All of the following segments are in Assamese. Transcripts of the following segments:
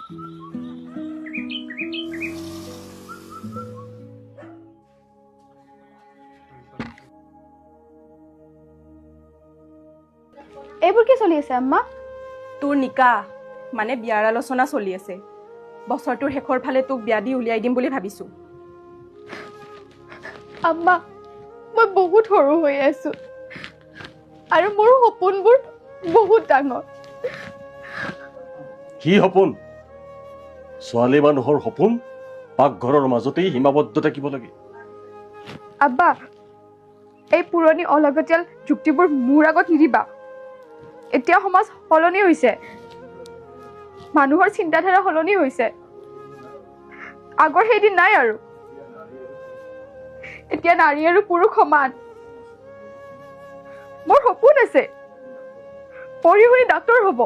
এইবোৰ কি চলি আছে আম্মা? তোৰ নিকাহ মানে বিয়াৰ আলোচনা চলি আছে। বছৰটোৰ শেষৰ ফালে তোক বিয়া দি উলিয়াই দিম বুলি ভাবিছো। আম্মা, মই বহুত সৰু হৈ আছো আৰু মোৰ সপোনবোৰ বহুত ডাঙৰ। কি সপোন? ছোৱালী মানুহৰ সপোন পাকঘৰৰ মাজতেই সীমাবদ্ধ থাকিব লাগে। আব্বা, এই পুৰণি অলাগতিয়াল যুক্তিবোৰ মোৰ আগত নিদিবা। এতিয়া সমাজ সলনি হৈছে, মানুহৰ চিন্তাধাৰা সলনি হৈছে। আগৰ সেইদিন নাই আৰু। এতিয়া নাৰী আৰু পুৰুষ সমান। মোৰ সপোন আছে, পঢ়ি শুনি ডাক্তৰ হ'ব।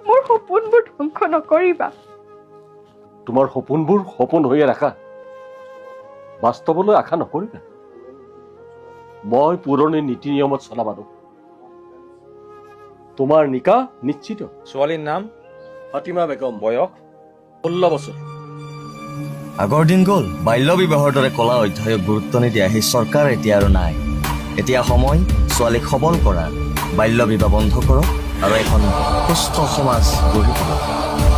মোৰ সপোনবোৰ ধ্বংস নকৰিবা। তোমাৰ সপোনবোৰ সপোন হৈয়ে ৰাখা, বাস্তৱলৈ আশা নকৰিবা। মই পুৰণি নীতি নিয়মত চলা মানুহ। তোমাৰ নিকাহ নিশ্চিত। ছোৱালীৰ নাম ফাতিমা বেগম, বয়স 16 বছৰ। আগৰ দিন গ'ল। বাল্য বিবাহৰ দৰে কলা অধ্যায়ক গুৰুত্ব নিদিয়া সেই চৰকাৰ এতিয়া আৰু নাই। এতিয়া সময় ছোৱালীক সবল কৰাৰ। বাল্য বিবাহ বন্ধ কৰক আৰু এখন সুস্থ সমাজ গঢ়ি তোলক।